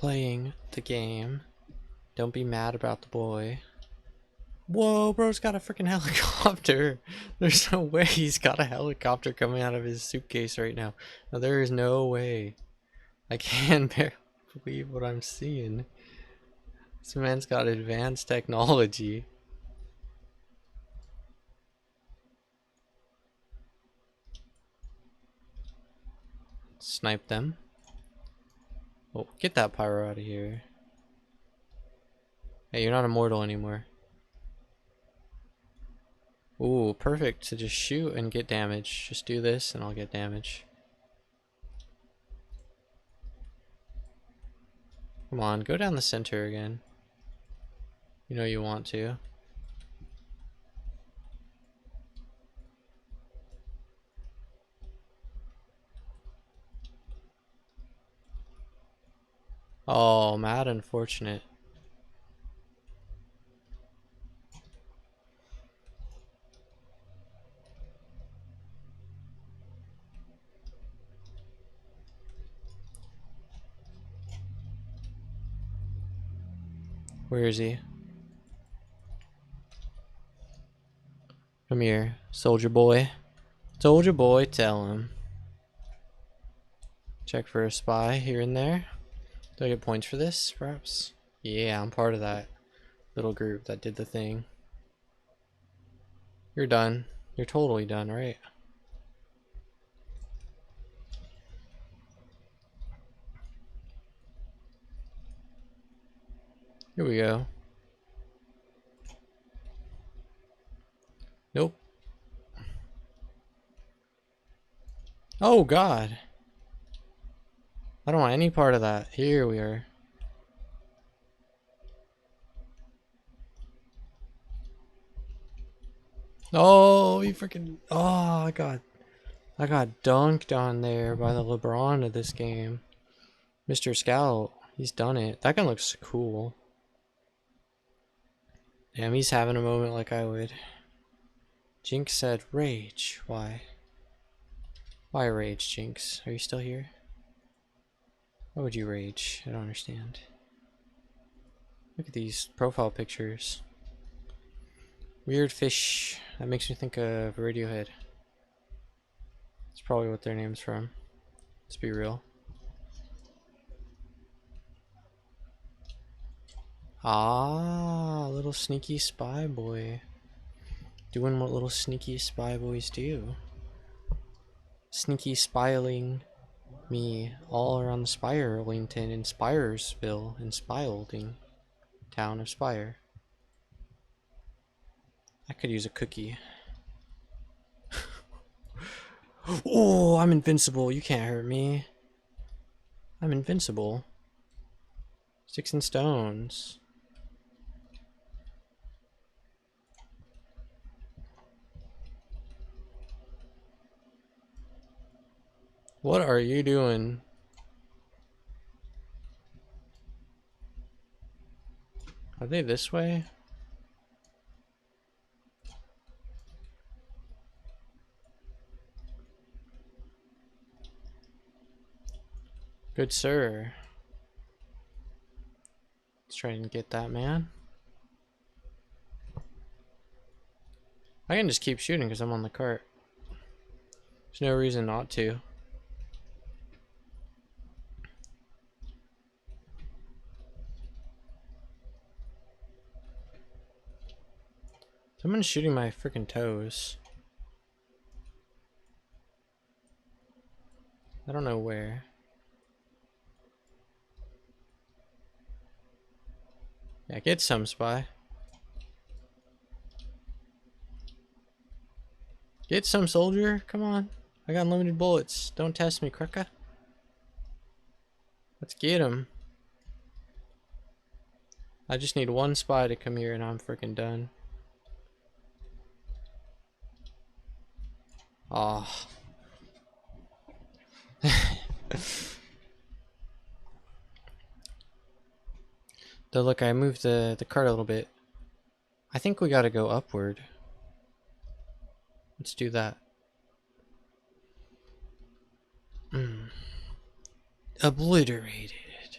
playing the game. Don't be mad about the boy. Whoa, bro's got a freaking helicopter. There's no way he's got a helicopter coming out of his suitcase right now. No, there is no way. I can't believe what I'm seeing. This man's got advanced technology. Snipe them. Oh, get that pyro out of here. Hey, you're not immortal anymore. Ooh, perfect to just shoot and get damage. Just do this and I'll get damage. Come on, go down the center again. You know you want to. Oh, mad unfortunate. Where is he? Come here, soldier boy. Soldier boy, tell him. Check for a spy here and there. Do I get points for this, perhaps? Yeah, I'm part of that little group that did the thing. You're done. You're totally done, right? Here we go. Nope. Oh, God. I don't want any part of that. Here we are. Oh, he freaking... Oh, I got dunked on there by the LeBron of this game. Mr. Scout. He's done it. That gun looks cool. Damn, he's having a moment like I would. Jinx said, rage. Why? Why rage, Jinx? Are you still here? Why would you rage? I don't understand. Look at these profile pictures. Weird fish. That makes me think of Radiohead. That's probably what their name's from. Let's be real. Ah, little sneaky spy boy. Doing what little sneaky spy boys do. Sneaky spying me all around the Spirelington in Spiresville in Spilding. Town of Spire. I could use a cookie. Oh, I'm invincible. You can't hurt me. I'm invincible. Sticks and stones. What are you doing? Are they this way? Good sir. Let's try and get that man. I can just keep shooting because I'm on the cart. There's no reason not to. Someone's shooting my freaking toes. I don't know where. Yeah, get some, spy. Get some, soldier. Come on. I got unlimited bullets. Don't test me, Krucka. Let's get him. I just need one spy to come here and I'm freaking done. Oh. Though look, I moved the cart a little bit. I think we gotta go upward. Let's do that. Obliterated.